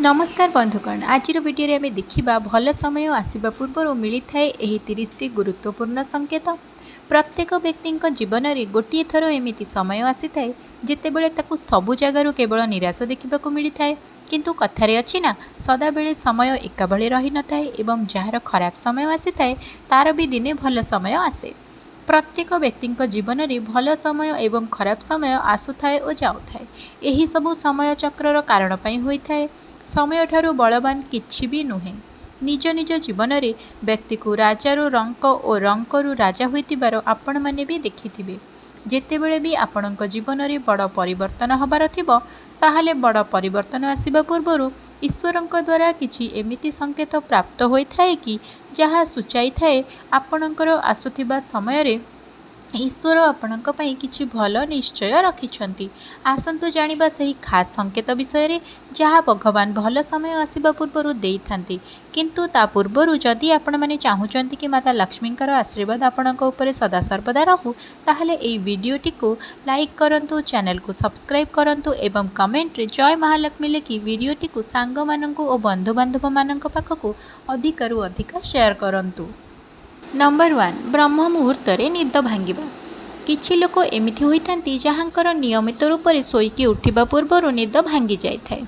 नमस्कार बंधुगण आज वीडियो आम देखा भल समय आसवा पूर्व मिलता है यही 30 गुरुत्वपूर्ण संकेत। प्रत्येक व्यक्ति जीवन में गोटे थर एमती समय आसी था जितेबले सबु जगार केवल निराश देखा मिलता है, किंतु कथार अच्छी ना सदा बेले समय एका भली रही न था एवं जार खराब समय आसी था तार भी दिने भल समय आसे। प्रत्येक व्यक्ति जीवन में भल समय एवं खराब समय आसुए और जाऊए, यही सबू समय चक्र कारण होता है। समय ठारू बलवान किछि भी नुहे। निज निज जीवन में व्यक्ति को राजारू रंक और रंकरू राजा होइतिबार आपण माने भी देखिथिबे। जेतेबेले भी आपणक जीवन में बड़ परिवर्तन हबार थिबो ताहाले बड़ परिवर्तन आसिबा पूर्वरु ईश्वरंक द्वारा किछि एमिति संकेत प्राप्त होइथाए कि जहा सूचाई थाए आपणकर आसुथिबा समय रे ईश्वर आपणक पई किछि भल निश्चय रखिछंती। आसंतु जानिबा सही खास संकेत विषय रे जहा भगवान भल समय आसिबा पूर्वरु देइथांती, किंतु ता पूर्वरु जदि आपण माने चाहुचंती कि माता लक्ष्मींकर आशीर्वाद आपणक उपरे सदा सर्वदा रहू ताहले एई वीडियोटी को लाइक करंतु, चैनल को सब्सक्राइब करंतु एवं कमेंट रे जय महालक्ष्मी लिखि वीडियोटी को सांग मानंकु और बंधु बांधव मानंक पाखकु अधिकरु अधिक शेयर करंतु। नंबर 1 ब्रह्म मुहूर्त रे निद भांगिबा। किछि लोक एमिथि होइथांती जहाँकर नियमित रूप से शोईकी उठिबा पूर्वरु निद भांगी जाइथाए।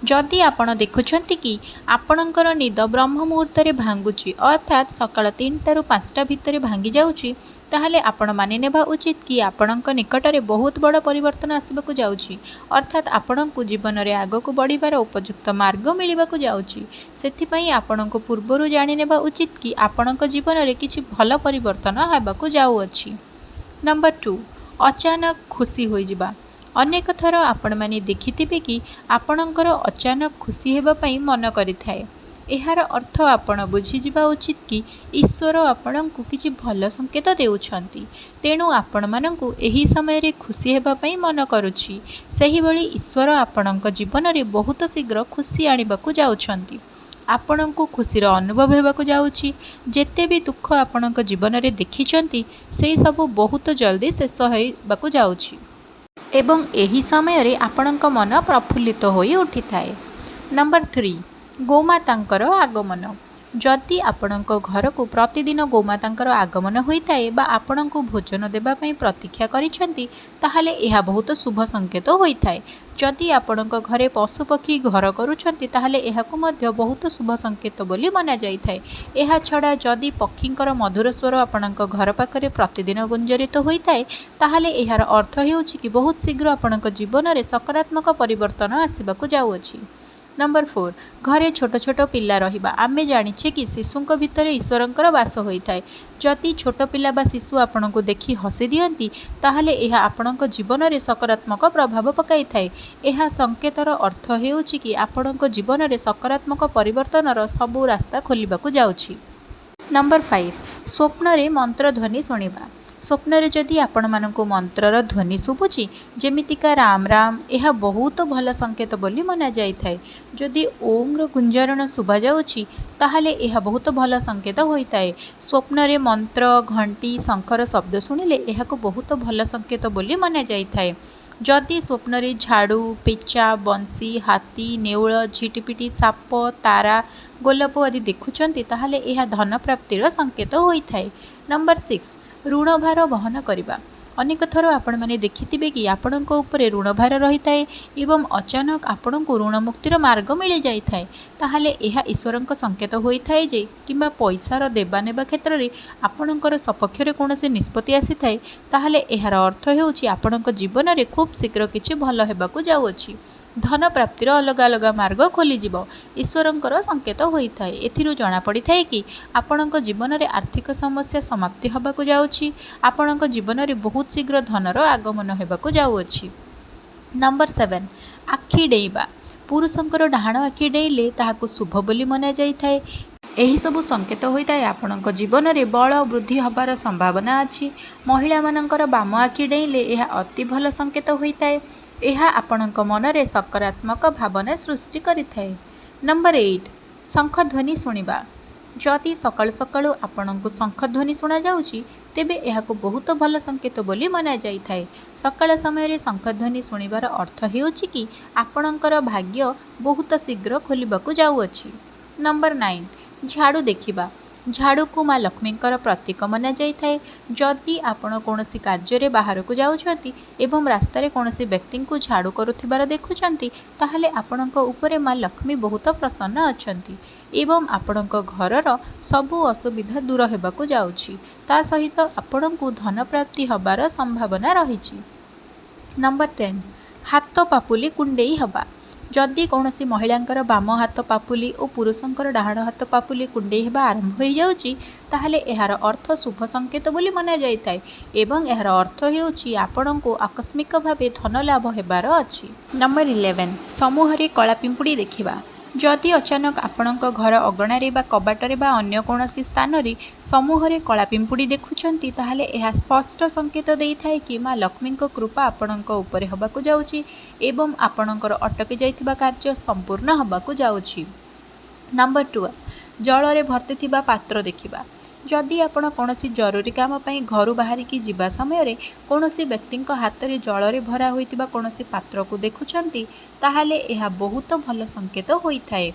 जदि आपण देखुछंती कि आपणकर निद ब्रह्म मुहूर्त रे भांगुची अर्थात सकाळ 3टा रु 5टा भितर भांगी जाउची ताहले आपण मानि नेबा उचित कि आपणक निकटरे बहुत बड़ परिवर्तन आसबाकू जाउची, अर्थात आपणकू जीवन रे आगकू बढ़िबार उपयुक्त मार्ग मिलिबाकू जाउची। सेथिपई आपणकू पूर्वरु जानि नेबा उचित कि आपणक जीवन रे किछि भल परिवर्तन हेबाकू जाउअछि। नंबर 2 अचानक खुशी होइजिबा। अनेक थर आपण माने देखिथिबे कि आपणकर अचानक खुशी हेबा पई मन करिथाए। एहार अर्थ आपण बुझीजिबा उचित कि ईश्वर आपणकू किछि भल संकेत देउछंती, तेणु आपण मानंकू एही समय रे खुशी हेबा पई मन करूछि। सही भली ईश्वर आपणक जीवन रे बहुत शीघ्र खुशी आनिबाकू जाउछंती। आपणकू खुशीर अनुभव हेबाकू जाउछि। जेते भी दुख आपणक जीवन रे देखिछंती सेही सब बहुत जल्दी शेष हेबाकू जाउछि एवं एही समय रे आपणक मन प्रफुल्लित होई उठिथाए। नंबर 3 गोमातांकर आगमन। जदि आपणक घर को प्रतिदिन गोमातांकर आगमन होइथाए बा आपणकू भोजन देबा पई प्रतीक्षा करिछंती ताहाले एहा बहुत शुभ संकेत होइथाए। जदि आपणक घरे पशुपक्षी घर करूछंती ताहाले एहाकू मध्य बहुत शुभ संकेत बोली माना जाइथाए। एहा छड़ा जदि पक्षींकर मधुर स्वर आपणक घर पाखरे प्रतिदिन गुंजरित होइथाए ताहाले एहार अर्थ हेउछि कि बहुत शीघ्र आपणक जीवन रे सकारात्मक परिवर्तन आसिबाकू जाउअछि। नंबर 4 घरे छोट छोट पिला रहिबा। आमे जानिछे कि शिशुंक भितर ईश्वरंकर वास होइथाए। जदि छोट पिला बा शिशु आपणको देखि हसी दियंती ताहाले एहा आपणको जीवन रे सकारात्मक प्रभाव पकाइथाए। एहा संकेतर अर्थ हेउछि कि आपणको जीवन रे सकारात्मक परिवर्तनर सबु रास्ता खोलिबाकू जाउछि। नंबर 5 स्वप्न रे मंत्र ध्वनि शुणिबा। स्वप्न रे जदि आपण मानकू मंत्रर ध्वनि शुभुची जेमितिका राम राम यह बहुत भल संकेत बोली मना जाइथाए। जदि ओम रो गुंजरण शुभा जाउची ताहाले यह बहुत भल संकेत होइताए। स्वप्न रे मंत्र घंटी शंखर शब्द शुणिले यहाको बहुत भल संकेत बोली मना जाइथाए। जदि स्वप्न रे झाड़ू पेचा बंसी हाथी नेउल झिटिपिटी साप तारा गोलाप आदि देखुचंती ताहाले यह धन प्राप्तिर संकेत होइथाए। नंबर 6 ऋण भार वहन करिबा। अनेक थर आपण माने देखिथिबे कि आपणक उपरे ऋण भार रहिताए एवं अचानक आपणको ऋण मुक्तिर मार्ग मिली जाइथाए ताहाले एहा ईश्वरंक संकेत होइथाए जे किंबा पैसार देबा नेबा क्षेत्र रे आपणकर सपक्ष रे कोनोसी निष्पत्ति आसीथाए ताहाले एहार अर्थ हेउछि आपणक जीवन रे खूब शीघ्र किछि भल हेबाकू जाउअछि। धन प्राप्तिर अलग अलग मार्ग खोलीजिब ईश्वरंकर संकेत होइथाए। एथिरु जणा पड़िथाए कि आपणक जीवन रे आर्थिक समस्या समाप्ति हबाकू जाउछि। आपणक जीवन रे बहुत शीघ्र धनर आगमन हेबाकू जाउअछि। नंबर 7 आखि डेइबा। पुरुषंकर डाहाण आखि डेइले ताहाकू शुभ बोली मना जाइथाए। एही सबु संकेत होइताए आपणक जीवन रे बल वृद्धि हबार संभावना अछि। महिला मानकर बाम आखि डेइले एहा अति भल संकेत होइताए। एहा आपणक मन रे सकारात्मक भावना सृष्टि करिथाए। नंबर 8 शंख ध्वनि शुणिबा। जदि सकाळु सकाळु आपणकू शंख ध्वनि शुणा जाउची ତେବେ ଏହାକୁ ବହୁତ ଭଲ ସଂକେତ ବୋଲି ମନାଯାଇଥାଏ। ସକାଳ ସମୟରେ ଶଙ୍ଖଧ୍ୱନି ଶୁଣିବାର ଅର୍ଥ ହେଉଛି କି ଆପଣଙ୍କର ଭାଗ୍ୟ ବହୁତ ଶୀଘ୍ର ଖୋଲିବାକୁ ଯାଉଅଛି। ନମ୍ବର 9, ଝାଡ଼ୁ ଦେଖିବା। ଝାଡ଼ୁକୁ ମା ଲକ୍ଷ୍ମୀଙ୍କର ପ୍ରତୀକ ମନାଯାଇଥାଏ। ଯଦି ଆପଣ କୌଣସି କାର୍ଯ୍ୟରେ ବାହାରକୁ ଯାଉଛନ୍ତି ଏବଂ ରାସ୍ତାରେ କୌଣସି ବ୍ୟକ୍ତିଙ୍କୁ ଝାଡ଼ୁ କରୁଥିବାର ଦେଖୁଛନ୍ତି, ତାହେଲେ ଆପଣଙ୍କ ଉପରେ ମା ଲକ୍ଷ୍ମୀ ବହୁତ ପ୍ରସନ୍ନ ଅଛନ୍ତି ଏବଂ ଆପଣଙ୍କ ଘରର ସବୁ ଅସୁବିଧା ଦୂର ହେବାକୁ ଯାଉଛି। ତା ସହିତ ଆପଣଙ୍କୁ ଧନ ପ୍ରାପ୍ତି ହେବାର ସମ୍ଭାବନା ରହିଛି। ନମ୍ବର 10, ହାତ ପାପୁଲି କୁଣ୍ଡେଇ ହେବା। ଯଦି କୌଣସି ମହିଳାଙ୍କର ବାମ ହାତ ପାପୁଲି ଓ ପୁରୁଷଙ୍କର ଡାହାଣ ହାତ ପାପୁଲି କୁଣ୍ଡେଇ ହେବା ଆରମ୍ଭ ହୋଇଯାଉଛି, ତାହେଲେ ଏହାର ଅର୍ଥ ଶୁଭ ସଂକେତ ବୋଲି ମନାଯାଇଥାଏ ଏବଂ ଏହାର ଅର୍ଥ ହେଉଛି ଆପଣଙ୍କୁ ଆକସ୍ମିକ ଭାବେ ଧନ ଲାଭ ହେବାର ଅଛି। ନମ୍ବର 11, ସମୂହରେ କଳା ପିମ୍ପୁଡ଼ି ଦେଖିବା। ଯଦି ଅଚାନକ ଆପଣଙ୍କ ଘର ଅଗଣାରେ ବା କବାଟରେ ବା ଅନ୍ୟ କୌଣସି ସ୍ଥାନରେ ସମୂହରେ କଳା ପିମ୍ପୁଡ଼ି ଦେଖୁଛନ୍ତି, ତାହେଲେ ଏହା ସ୍ପଷ୍ଟ ସଂକେତ ଦେଇଥାଏ କି ମା ଲକ୍ଷ୍ମୀଙ୍କ କୃପା ଆପଣଙ୍କ ଉପରେ ହେବାକୁ ଯାଉଛି ଏବଂ ଆପଣଙ୍କର ଅଟକି ଯାଇଥିବା କାର୍ଯ୍ୟ ସମ୍ପୂର୍ଣ୍ଣ ହେବାକୁ ଯାଉଛି। ନମ୍ବର 12, ଜଳରେ ଭର୍ତ୍ତି ଥିବା ପାତ୍ର ଦେଖିବା। ଯଦି ଆପଣ କୌଣସି ଜରୁରୀ କାମ ପାଇଁ ଘରୁ ବାହାରିକି ଯିବା ସମୟରେ କୌଣସି ବ୍ୟକ୍ତିଙ୍କ ହାତରେ ଜଳରେ ଭରା ହୋଇଥିବା କୌଣସି ପାତ୍ରକୁ ଦେଖୁଛନ୍ତି, ତାହେଲେ ଏହା ବହୁତ ଭଲ ସଂକେତ ହୋଇଥାଏ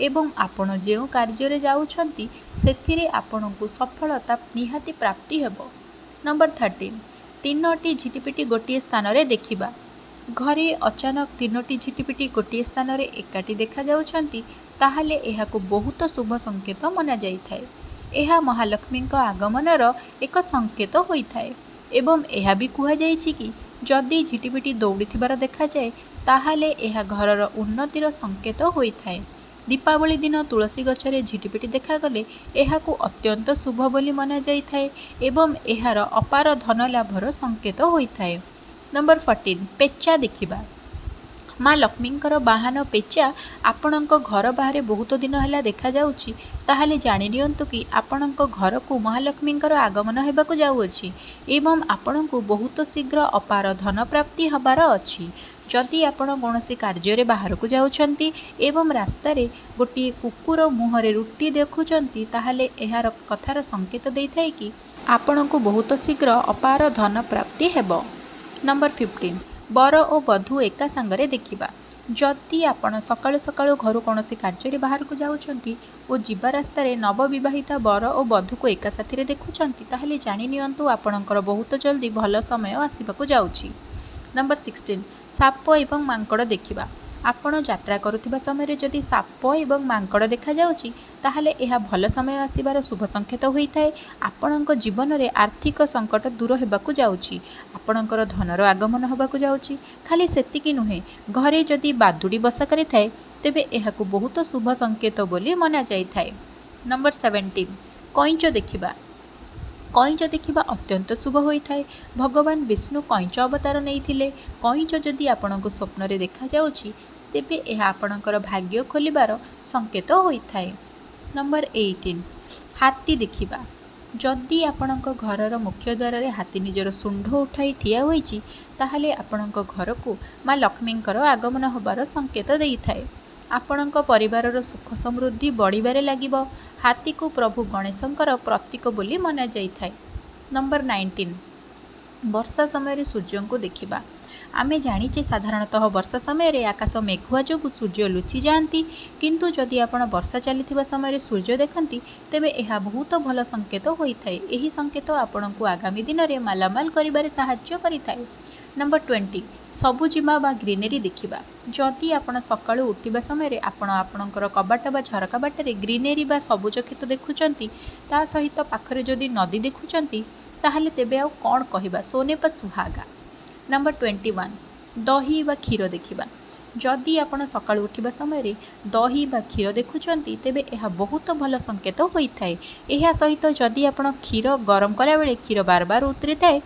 ଏବଂ ଆପଣ ଯେଉଁ କାର୍ଯ୍ୟରେ ଯାଉଛନ୍ତି ସେଥିରେ ଆପଣଙ୍କୁ ସଫଳତା ନିହାତି ପ୍ରାପ୍ତି ହେବ। ନମ୍ବର 13, 3ଟି ଝିଟିପିଟି ଗୋଟିଏ ସ୍ଥାନରେ ଦେଖିବା। ଘରେ ଅଚାନକ 3ଟି ଝିଟିପିଟି ଗୋଟିଏ ସ୍ଥାନରେ ଏକାଠି ଦେଖାଯାଉଛନ୍ତି, ତାହେଲେ ଏହାକୁ ବହୁତ ଶୁଭ ସଂକେତ ମନାଯାଇଥାଏ। ଏହା ମହାଲକ୍ଷ୍ମୀଙ୍କ ଆଗମନର ଏକ ସଂକେତ ହୋଇଥାଏ ଏବଂ ଏହା ବି କୁହାଯାଇଛି କି ଯଦି ଝିଟିପିଟି ଦୌଡ଼ିଥିବାର ଦେଖାଯାଏ, ତାହେଲେ ଏହା ଘରର ଉନ୍ନତିର ସଂକେତ ହୋଇଥାଏ। ଦୀପାବଳି ଦିନ ତୁଳସୀ ଗଛରେ ଝିଟିପିଟି ଦେଖାଗଲେ ଏହାକୁ ଅତ୍ୟନ୍ତ ଶୁଭ ବୋଲି ମନାଯାଇଥାଏ ଏବଂ ଏହାର ଅପାର ଧନ ଲାଭର ସଂକେତ ହୋଇଥାଏ। ନମ୍ବର 14, ପେଚା ଦେଖିବା। ମା ଲକ୍ଷ୍ମୀଙ୍କର ବାହନ ପେଚା ଆପଣଙ୍କ ଘର ବାହାରେ ବହୁତ ଦିନ ହେଲା ଦେଖାଯାଉଛି, ତାହେଲେ ଜାଣି ନିଅନ୍ତୁ କି ଆପଣଙ୍କ ଘରକୁ ମହାଲକ୍ଷ୍ମୀଙ୍କର ଆଗମନ ହେବାକୁ ଯାଉଅଛି ଏବଂ ଆପଣଙ୍କୁ ବହୁତ ଶୀଘ୍ର ଅପାର ଧନ ପ୍ରାପ୍ତି ହେବାର ଅଛି। ଯଦି ଆପଣ କୌଣସି କାର୍ଯ୍ୟରେ ବାହାରକୁ ଯାଉଛନ୍ତି ଏବଂ ରାସ୍ତାରେ ଗୋଟିଏ କୁକୁର ମୁହଁରେ ରୁଟି ଦେଖୁଛନ୍ତି, ତାହେଲେ ଏହାର କଥାର ସଂକେତ ଦେଇଥାଏ କି ଆପଣଙ୍କୁ ବହୁତ ଶୀଘ୍ର ଅପାର ଧନ ପ୍ରାପ୍ତି ହେବ। ନମ୍ବର 15, ବର ଓ ବଧୂ ଏକା ସାଙ୍ଗରେ ଦେଖିବା। ଯଦି ଆପଣ ସକାଳୁ ସକାଳୁ ଘରୁ କୌଣସି କାର୍ଯ୍ୟରେ ବାହାରକୁ ଯାଉଛନ୍ତି ଓ ଯିବା ରାସ୍ତାରେ ନବବିବାହିତା ବର ଓ ବଧୂକୁ ଏକା ସାଥିରେ ଦେଖୁଛନ୍ତି, ତାହେଲେ ଜାଣି ନିଅନ୍ତୁ ଆପଣଙ୍କର ବହୁତ ଜଲ୍ଦି ଭଲ ସମୟ ଆସିବାକୁ ଯାଉଛି। ନମ୍ବର 16, ସାପ ଏବଂ ମାଙ୍କଡ଼ ଦେଖିବା। ଆପଣ ଯାତ୍ରା କରୁଥିବା ସମୟରେ ଯଦି ସାପ ଏବଂ ମାଙ୍କଡ଼ ଦେଖାଯାଉଛି, ତାହେଲେ ଏହା ଭଲ ସମୟ ଆସିବାର ଶୁଭ ସଂକେତ ହୋଇଥାଏ। ଆପଣଙ୍କ ଜୀବନରେ ଆର୍ଥିକ ସଙ୍କଟ ଦୂର ହେବାକୁ ଯାଉଛି, ଆପଣଙ୍କର ଧନର ଆଗମନ ହେବାକୁ ଯାଉଛି। ଖାଲି ସେତିକି ନୁହେଁ, ଘରେ ଯଦି ବାଦୁଡ଼ି ବସା କରିଥାଏ, ତେବେ ଏହାକୁ ବହୁତ ଶୁଭ ସଂକେତ ବୋଲି ମନାଯାଇଥାଏ। ନମ୍ବର 17, କଇଁଚ ଦେଖିବା। କଇଁଚ ଦେଖିବା ଅତ୍ୟନ୍ତ ଶୁଭ ହୋଇଥାଏ। ଭଗବାନ ବିଷ୍ଣୁ କଇଁଚ ଅବତାର ନେଇଥିଲେ। କଇଁଚ ଯଦି ଆପଣଙ୍କୁ ସ୍ୱପ୍ନରେ ଦେଖାଯାଉଛି, ତେବେ ଏହା ଆପଣଙ୍କର ଭାଗ୍ୟ ଖୋଲିବାର ସଂକେତ ହୋଇଥାଏ। ନମ୍ବର 18, ହାତୀ ଦେଖିବା। ଯଦି ଆପଣଙ୍କ ଘରର ମୁଖ୍ୟ ଦ୍ୱାରରେ ହାତୀ ନିଜର ଶୁଣ୍ଢ ଉଠାଇ ଠିଆ ହୋଇଛି, ତାହେଲେ ଆପଣଙ୍କ ଘରକୁ ମା ଲକ୍ଷ୍ମୀଙ୍କର ଆଗମନ ହେବାର ସଂକେତ ଦେଇଥାଏ। ଆପଣଙ୍କ ପରିବାରର ସୁଖ ସମୃଦ୍ଧି ବଢ଼ିବାରେ ଲାଗିବ। ହାତୀକୁ ପ୍ରଭୁ ଗଣେଶଙ୍କର ପ୍ରତୀକ ବୋଲି ମନାଯାଇଥାଏ। ନମ୍ବର 19, ବର୍ଷା ସମୟରେ ସୂର୍ଯ୍ୟଙ୍କୁ ଦେଖିବା। ଆମେ ଜାଣିଛେ ସାଧାରଣତଃ ବର୍ଷା ସମୟରେ ଆକାଶ ମେଘୁଆ ଯୋଗୁଁ ସୂର୍ଯ୍ୟ ଲୁଚି ଯାଆନ୍ତି, କିନ୍ତୁ ଯଦି ଆପଣ ବର୍ଷା ଚାଲିଥିବା ସମୟରେ ସୂର୍ଯ୍ୟ ଦେଖନ୍ତି, ତେବେ ଏହା ବହୁତ ଭଲ ସଂକେତ ହୋଇଥାଏ। ଏହି ସଂକେତ ଆପଣଙ୍କୁ ଆଗାମୀ ଦିନରେ ମାଲାମାଲ କରିବାରେ ସାହାଯ୍ୟ କରିଥାଏ। ନମ୍ବର 20, ସବୁଜିମା ବା ଗ୍ରୀନେରୀ ଦେଖିବା। ଯଦି ଆପଣ ସକାଳୁ ଉଠିବା ସମୟରେ ଆପଣ ଆପଣଙ୍କର କବାଟ ବା ଝରକା ବାଟରେ ଗ୍ରୀନେରୀ ବା ସବୁଜ କ୍ଷେତ ଦେଖୁଛନ୍ତି, ତା ସହିତ ପାଖରେ ଯଦି ନଦୀ ଦେଖୁଛନ୍ତି, ତାହେଲେ ତେବେ ଆଉ କ'ଣ କହିବା, ସୋନେ ପେ ସୁହାଗା। ନମ୍ବର 21, ଦହି ବା କ୍ଷୀର ଦେଖିବା। ଯଦି ଆପଣ ସକାଳୁ ଉଠିବା ସମୟରେ ଦହି ବା କ୍ଷୀର ଦେଖୁଛନ୍ତି, ତେବେ ଏହା ବହୁତ ଭଲ ସଂକେତ ହୋଇଥାଏ। ଏହା ସହିତ ଯଦି ଆପଣ କ୍ଷୀର ଗରମ କଲାବେଳେ କ୍ଷୀର ବାରବାର ଉତରିଥାଏ,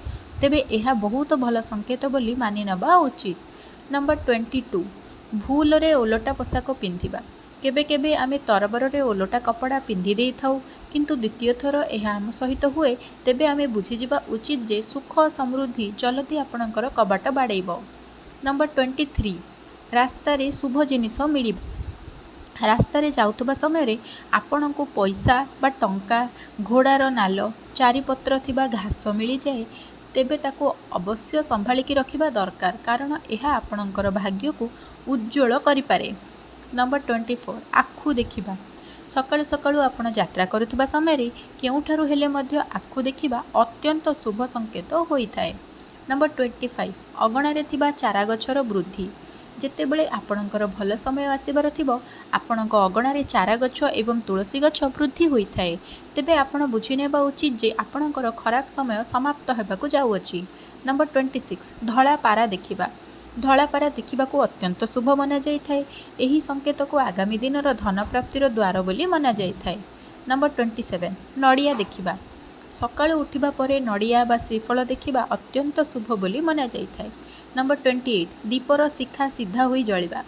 ତେବେ ଏହା ବହୁତ ଭଲ ସଂକେତ ବୋଲି ମାନି ନେବା ଉଚିତ। ନମ୍ବର 22, ଭୁଲରେ ଓଲଟା ପୋଷାକ ପିନ୍ଧିବା। କେବେ କେବେ ଆମେ ତରବରରେ ଓଲଟା କପଡ଼ା ପିନ୍ଧି ଦେଇଥାଉ, କିନ୍ତୁ ଦ୍ୱିତୀୟ ଥର ଏହା ଆମ ସହିତ ହୁଏ, ତେବେ ଆମେ ବୁଝିଯିବା ଉଚିତ ଯେ ସୁଖ ସମୃଦ୍ଧି ଜଲଦି ଆପଣଙ୍କର କବାଟ ବାଡ଼େଇବ। ନମ୍ବର 23, ରାସ୍ତାରେ ଶୁଭ ଜିନିଷ ମିଳିବ। ରାସ୍ତାରେ ଯାଉଥିବା ସମୟରେ ଆପଣଙ୍କୁ ପଇସା ବା ଟଙ୍କା, ଘୋଡ଼ାର ନାଲ, ଚାରିପତ୍ର ଥିବା ଘାସ ମିଳିଯାଏ ତେବେ ତାକୁ ଅବଶ୍ୟ ସମ୍ଭାଳିକି ରଖିବା ଦରକାର, କାରଣ ଏହା ଆପଣଙ୍କର ଭାଗ୍ୟକୁ ଉଜ୍ଜ୍ୱଳ କରିପାରେ। ନମ୍ବର 24, ଆଖୁ ଦେଖିବା। ସକାଳୁ ସକାଳୁ ଆପଣ ଯାତ୍ରା କରୁଥିବା ସମୟରେ କେଉଁଠାରୁ ହେଲେ ମଧ୍ୟ ଆଖୁ ଦେଖିବା ଅତ୍ୟନ୍ତ ଶୁଭ ସଂକେତ ହୋଇଥାଏ। ନମ୍ବର 25, ଅଗଣାରେ ଥିବା ଚାରା ଗଛର ବୃଦ୍ଧି। ଯେତେବେଳେ ଆପଣଙ୍କର ଭଲ ସମୟ ଆସିବାର ଥିବ, ଆପଣଙ୍କ ଅଗଣାରେ ଚାରା ଗଛ ଏବଂ ତୁଳସୀ ଗଛ ବୃଦ୍ଧି ହୋଇଥାଏ, ତେବେ ଆପଣ ବୁଝିନେବା ଉଚିତ ଯେ ଆପଣଙ୍କର ଖରାପ ସମୟ ସମାପ୍ତ ହେବାକୁ ଯାଉଅଛି। ନମ୍ବର 26, ଧଳା ପାରା ଦେଖିବା। ଧଳା ପାରା ଦେଖିବାକୁ ଅତ୍ୟନ୍ତ ଶୁଭ ମନାଯାଇଥାଏ। ଏହି ସଂକେତକୁ ଆଗାମୀ ଦିନର ଧନ ପ୍ରାପ୍ତିର ଦ୍ୱାର ବୋଲି ମନାଯାଇଥାଏ। ନମ୍ବର 27, ନଡ଼ିଆ ଦେଖିବା। ସକାଳୁ ଉଠିବା ପରେ ନଡ଼ିଆ ବା ଶ୍ରୀଫଳ ଦେଖିବା ଅତ୍ୟନ୍ତ ଶୁଭ ବୋଲି ମନାଯାଇଥାଏ। ନମ୍ବର 28, ଦୀପର ଶିଖା ସିଧା ହୋଇ ଜଳିବା।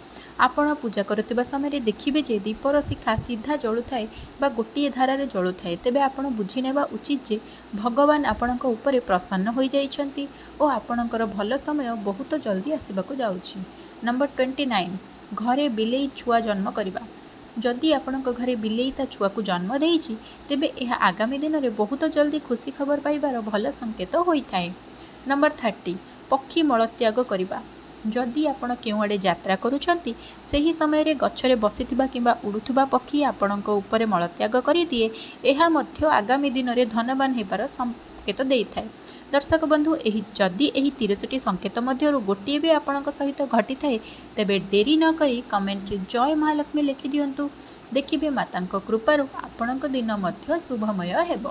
ଆପଣ ପୂଜା କରୁଥିବା ସମୟରେ ଦେଖିବେ ଯେ ଦୀପର ଶିଖା ସିଧା ଜଳୁଥାଏ ବା ଗୋଟିଏ ଧାରାରେ ଜଳୁଥାଏ, ତେବେ ଆପଣ ବୁଝିନେବା ଉଚିତ ଯେ ଭଗବାନ ଆପଣଙ୍କ ଉପରେ ପ୍ରସନ୍ନ ହୋଇଯାଇଛନ୍ତି ଓ ଆପଣଙ୍କର ଭଲ ସମୟ ବହୁତ ଜଲ୍ଦି ଆସିବାକୁ ଯାଉଛି। ନମ୍ବର 29, ଘରେ ବିଲେଇ ଛୁଆ ଜନ୍ମ କରିବା। ଯଦି ଆପଣଙ୍କ ଘରେ ବିଲେଇ ତା ଛୁଆକୁ ଜନ୍ମ ଦେଇଛି, ତେବେ ଏହା ଆଗାମୀ ଦିନରେ ବହୁତ ଜଲ୍ଦି ଖୁସି ଖବର ପାଇବାର ଭଲ ସଂକେତ ହୋଇଥାଏ। ନମ୍ବର 30, ପକ୍ଷୀ ମଳତ୍ୟାଗ କରିବା। ଯଦି ଆପଣ କେଉଁଆଡ଼େ ଯାତ୍ରା କରୁଛନ୍ତି, ସେହି ସମୟରେ ଗଛରେ ବସିଥିବା କିମ୍ବା ଉଡ଼ୁଥିବା ପକ୍ଷୀ ଆପଣଙ୍କ ଉପରେ ମଳତ୍ୟାଗ କରିଦିଏ, ଏହା ମଧ୍ୟ ଆଗାମୀ ଦିନରେ ଧନବାନ ହେବାର ସଂକେତ ଦେଇଥାଏ। ଦର୍ଶକ ବନ୍ଧୁ, ଯଦି ଏହି 30ଟି ସଂକେତ ମଧ୍ୟରୁ ଗୋଟିଏ ବି ଆପଣଙ୍କ ସହିତ ଘଟିଥାଏ, ତେବେ ଡେରି ନ କରି କମେଣ୍ଟରେ ଜୟ ମହାଲକ୍ଷ୍ମୀ ଲେଖିଦିଅନ୍ତୁ। ଦେଖିବେ ମାତାଙ୍କ କୃପାରୁ ଆପଣଙ୍କ ଦିନ ମଧ୍ୟ ଶୁଭମୟ ହେବ।